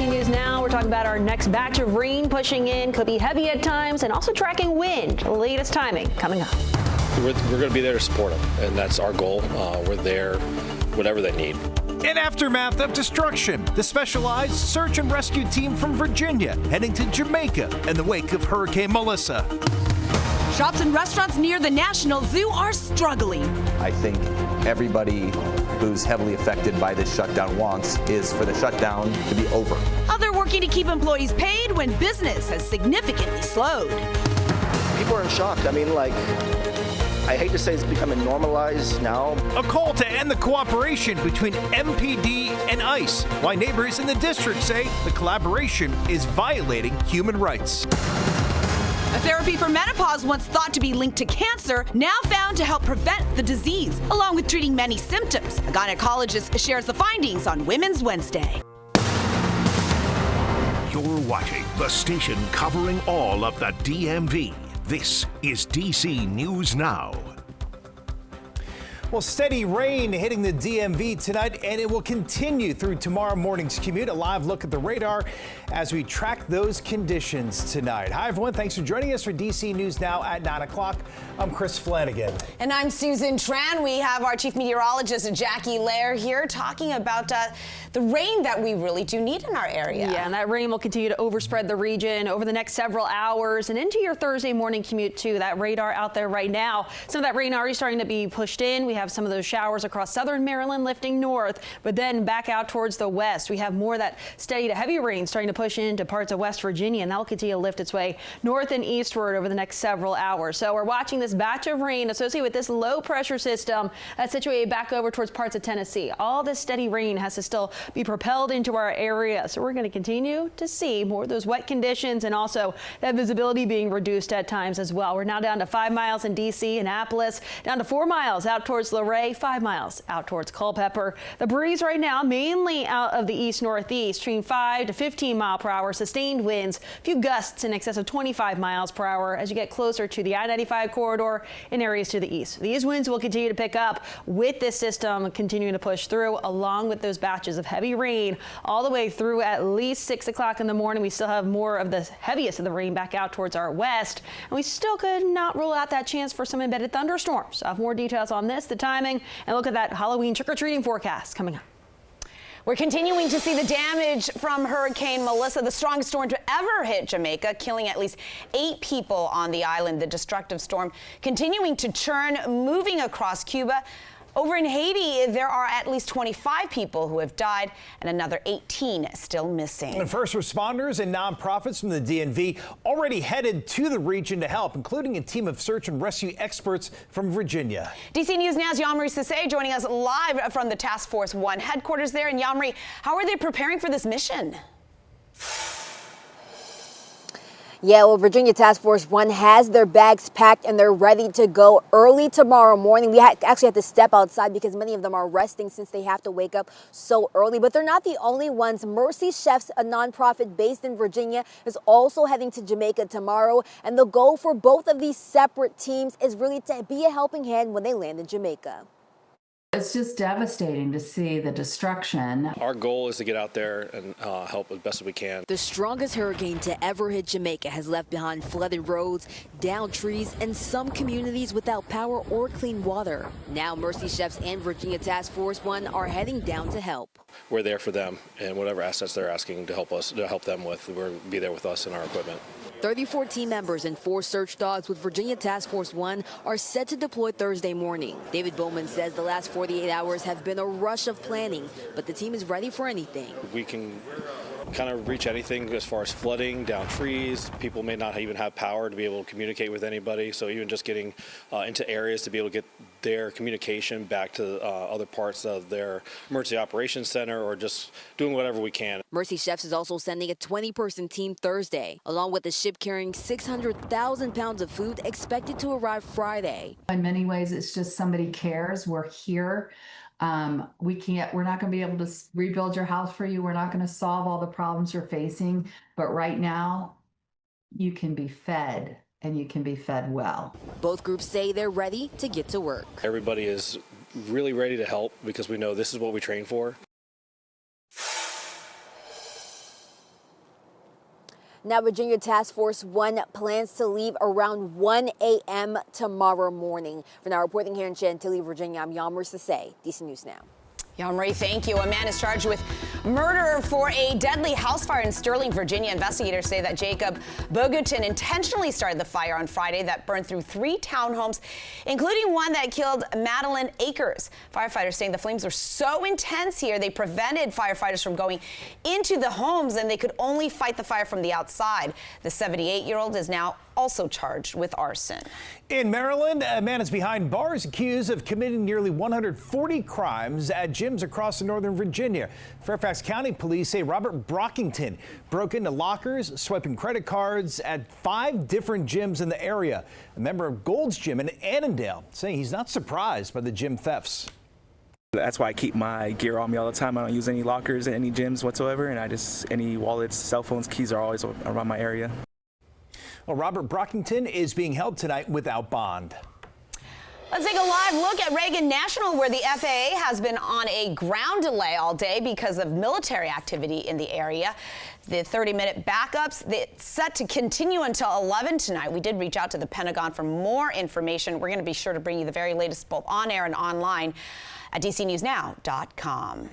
DC News Now. We're talking about our next batch of rain pushing in. Could be heavy at times and also tracking wind. The latest timing coming up. We're going to be there to support them, and that's our goal. We're there, whatever they need. In aftermath of destruction, the specialized search and rescue team from Virginia heading to Jamaica in the wake of Hurricane Melissa. Shops and restaurants near the National Zoo are struggling. I think everybody who's heavily affected by this shutdown wants is for the shutdown to be over. Others working to keep employees paid when business has significantly slowed. People are in shock. I mean, I hate to say it's becoming normalized now. A call to end the cooperation between MPD and ICE. Why neighbors in the district say the collaboration is violating human rights. A therapy for menopause once thought to be linked to cancer, now found to help prevent the disease, along with treating many symptoms. A gynecologist shares the findings on Women's Wednesday. You're watching the station covering all of the DMV. This is DC News Now. Well, steady rain hitting the DMV tonight, and it will continue through tomorrow morning's commute. A live look at the radar as we track those conditions tonight. Hi, everyone. Thanks for joining us for DC News Now at 9 o'clock. I'm Chris Flanagan. And I'm Susan Tran. We have our chief meteorologist, Jackie Lair, here talking about the rain that we really do need in our area. Yeah, and that rain will continue to overspread the region over the next several hours and into your Thursday morning commute, too. That radar out there right now. Some of that rain already starting to be pushed in. We have some of those showers across southern Maryland lifting north, but then back out towards the west. We have more of that steady to heavy rain starting to push into parts of West Virginia, and that will continue to lift its way north and eastward over the next several hours. So we're watching this batch of rain associated with this low pressure system that's situated back over towards parts of Tennessee. All this steady rain has to still be propelled into our area. So we're going to continue to see more of those wet conditions and also that visibility being reduced at times as well. We're now down to 5 miles in DC, Annapolis, down to 4 miles out towards Luray, 5 miles out towards Culpeper. The breeze right now mainly out of the east-northeast, between 5 to 15 mile per hour, sustained winds, a few gusts in excess of 25 miles per hour as you get closer to the I-95 corridor in areas to the east. These winds will continue to pick up with this system continuing to push through, along with those batches of heavy rain all the way through at least 6 o'clock in the morning. We still have more of the heaviest of the rain back out towards our west, and we still could not rule out that chance for some embedded thunderstorms. I'll have more details on this, the timing, and look at that Halloween trick-or-treating forecast coming up. We're continuing to see the damage from Hurricane Melissa, the strongest storm to ever hit Jamaica, killing at least 8 people on the island. The destructive storm continuing to churn, moving across Cuba. Over in Haiti, there are at least 25 people who have died and another 18 still missing. And first responders and nonprofits from the DMV already headed to the region to help, including a team of search and rescue experts from Virginia. DC News Now's Yamri Sase joining us live from the Task Force 1 headquarters there. And Yamri, how are they preparing for this mission? Yeah, well, Virginia Task Force 1 has their bags packed and they're ready to go early tomorrow morning. We actually had to step outside because many of them are resting since they have to wake up so early. But they're not the only ones. Mercy Chefs, a nonprofit based in Virginia, is also heading to Jamaica tomorrow. And the goal for both of these separate teams is really to be a helping hand when they land in Jamaica. It's just devastating to see the destruction. Our goal is to get out there and help as best as we can. The strongest hurricane to ever hit Jamaica has left behind flooded roads, downed trees, and some communities without power or clean water. Now Mercy Chefs and Virginia Task Force 1 are heading down to help. We're there for them, and whatever assets they're asking to help them with, we'll be there with us and our equipment. 34 team members and 4 search dogs with Virginia Task Force 1 are set to deploy Thursday morning. David Bowman says the last 48 hours have been a rush of planning, but the team is ready for anything. We can kind of reach anything as far as flooding, down trees. People may not even have power to be able to communicate with anybody, so even just getting into areas to be able to get their communication back to other parts of their emergency operations center, or just doing whatever we can. Mercy Chefs is also sending a 20-person team Thursday, along with a ship carrying 600,000 pounds of food expected to arrive Friday. In many ways, it's just somebody cares. We're here. We're not going to be able to rebuild your house for you. We're not going to solve all the problems you're facing. But right now, you can be fed, and you can be fed well. Both groups say they're ready to get to work. Everybody is really ready to help because we know this is what we train for. Now, Virginia Task Force 1 plans to leave around 1 a.m. tomorrow morning. For now, reporting here in Chantilly, Virginia, I'm Yammer Sasay, DC News Now. Marie, thank you. A man is charged with murder for a deadly house fire in Sterling, Virginia. Investigators say that Jacob Bogutin intentionally started the fire on Friday that burned through 3 townhomes, including one that killed Madeline Akers. Firefighters saying the flames were so intense here, they prevented firefighters from going into the homes, and they could only fight the fire from the outside. The 78-year-old is now also charged with arson. In Maryland, a man is behind bars accused of committing nearly 140 crimes at gyms across Northern Virginia. Fairfax County police say Robert Brockington broke into lockers, swiping credit cards at 5 different gyms in the area. A member of Gold's Gym in Annandale saying he's not surprised by the gym thefts. That's why I keep my gear on me all the time. I don't use any lockers at any gyms whatsoever, and any wallets, cell phones, keys are always around my area. Well, Robert Brockington is being held tonight without bond. Let's take a live look at Reagan National, where the FAA has been on a ground delay all day because of military activity in the area. The 30-minute backups, it's set to continue until 11 tonight. We did reach out to the Pentagon for more information. We're going to be sure to bring you the very latest both on air and online at DCNewsNow.com.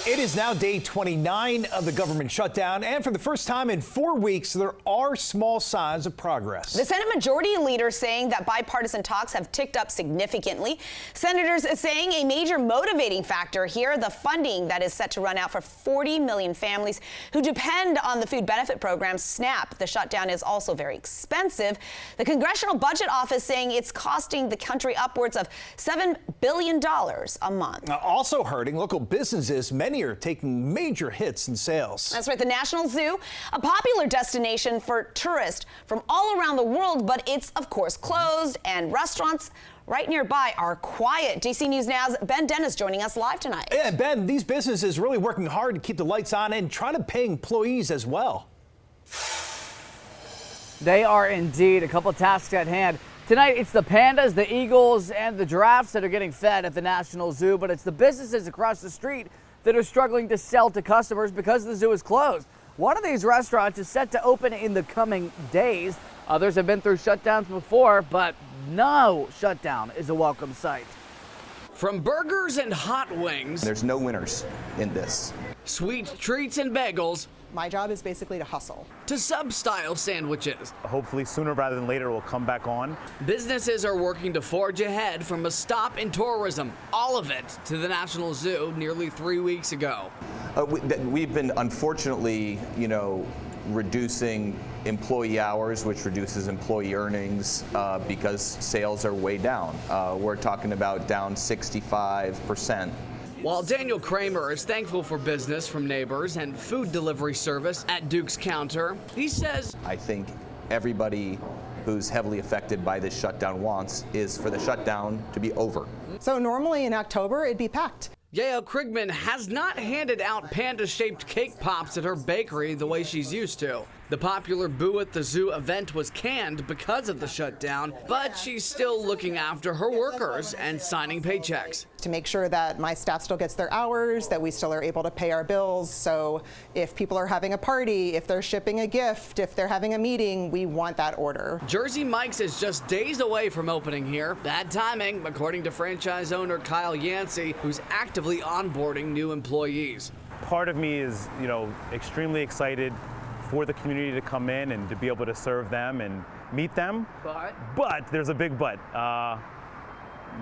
It is now day 29 of the government shutdown, and for the first time in 4 weeks, there are small signs of progress. The Senate Majority Leader saying that bipartisan talks have ticked up significantly. Senators saying a major motivating factor here, the funding that is set to run out for 40 million families who depend on the food benefit program SNAP. The shutdown is also very expensive. The Congressional Budget Office saying it's costing the country upwards of $7 billion a month. Also hurting local businesses. Many are taking major hits in sales. That's right. The National Zoo, a popular destination for tourists from all around the world, but it's of course closed, and restaurants right nearby are quiet. DC News Now's Ben Dennis joining us live tonight. Yeah, Ben, these businesses really working hard to keep the lights on and try to pay employees as well. They are indeed. A couple tasks at hand. Tonight, it's the pandas, the eagles, and the giraffes that are getting fed at the National Zoo, but it's the businesses across the street that are struggling to sell to customers because the zoo is closed. One of these restaurants is set to open in the coming days. Others have been through shutdowns before, but no shutdown is a welcome sight. From burgers and hot wings, There's no winners in this. sweet treats and bagels, My job is basically to hustle. to sub-style sandwiches. Hopefully sooner rather than later it will come back on. Businesses are working to forge ahead from a stop in tourism, all of it to the National Zoo nearly 3 weeks ago. We've been unfortunately, reducing employee hours, which reduces employee earnings because sales are way down. We're talking about down 65%. While Daniel Kramer is thankful for business from neighbors and food delivery service at Duke's Counter, he says, I think everybody who's heavily affected by this shutdown wants is for the shutdown to be over. So normally in October, it'd be packed. Yael Krigman has not handed out panda-shaped cake pops at her bakery the way she's used to. The popular Boo at the Zoo event was canned because of the shutdown, but she's still looking after her workers and signing paychecks. To make sure that my staff still gets their hours, that we still are able to pay our bills. So if people are having a party, if they're shipping a gift, if they're having a meeting, we want that order. Jersey Mike's is just days away from opening here. Bad timing, according to franchise owner Kyle Yancey, who's actively onboarding new employees. Part of me is, extremely excited for the community to come in and to be able to serve them and meet them. But there's a big but.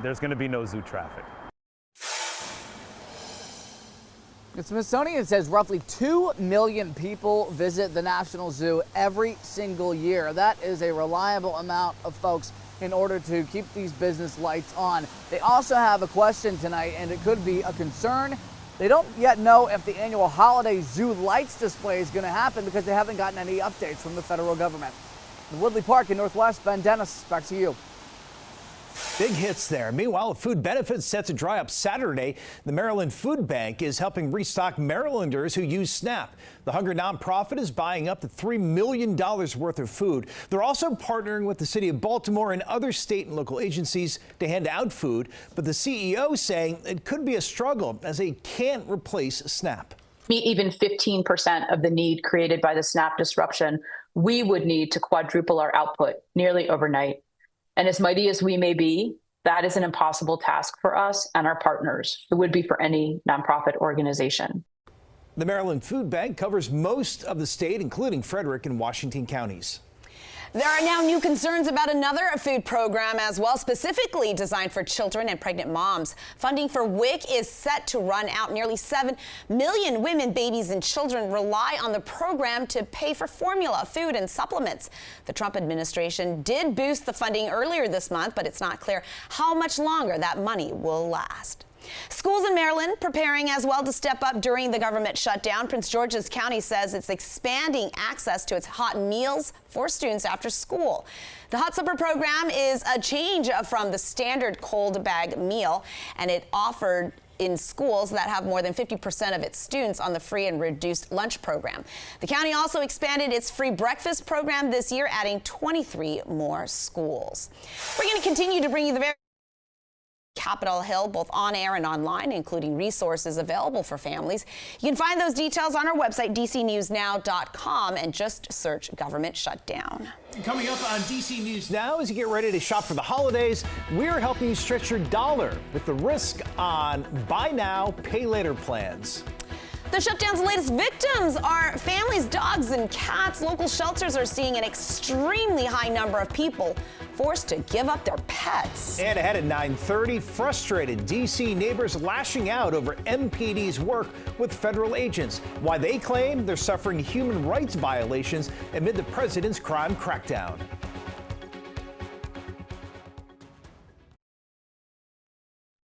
There's going to be no zoo traffic. The Smithsonian says roughly 2 million people visit the National Zoo every single year. That is a reliable amount of folks in order to keep these business lights on. They also have a question tonight, and it could be a concern. They don't yet know if the annual holiday zoo lights display is going to happen because they haven't gotten any updates from the federal government. In Woodley Park in Northwest, Ben Dennis, back to you. Big hits there. Meanwhile, food benefits set to dry up Saturday. The Maryland Food Bank is helping restock Marylanders who use SNAP. The Hunger nonprofit is buying up to $3 million worth of food. They're also partnering with the city of Baltimore and other state and local agencies to hand out food. But the CEO saying it could be a struggle as they can't replace SNAP. meet even 15% of the need created by the SNAP disruption, we would need to quadruple our output nearly overnight. And as mighty as we may be, that is an impossible task for us and our partners. It would be for any nonprofit organization. The Maryland Food Bank covers most of the state, including Frederick and Washington counties. There are now new concerns about another food program as well, specifically designed for children and pregnant moms. Funding for WIC is set to run out. Nearly 7 million women, babies, and children rely on the program to pay for formula, food, and supplements. The Trump administration did boost the funding earlier this month, but it's not clear how much longer that money will last. Schools in Maryland preparing as well to step up during the government shutdown. Prince George's County says it's expanding access to its hot meals for students after school. The Hot Supper program is a change from the standard cold bag meal, and it offered in schools that have more than 50% of its students on the free and reduced lunch program. The county also expanded its free breakfast program this year, adding 23 more schools. We're going to continue to bring you the very Capitol Hill, both on air and online, including resources available for families. You can find those details on our website, dcnewsnow.com, and just search government shutdown. Coming up on DC News Now, as you get ready to shop for the holidays, we're helping you stretch your dollar with the risk on buy now, pay later plans. The shutdown's latest victims are families, dogs, and cats. Local shelters are seeing an extremely high number of people forced to give up their pets. And ahead at 9:30, frustrated D.C. neighbors lashing out over MPD's work with federal agents. Why they claim they're suffering human rights violations amid the president's crime crackdown.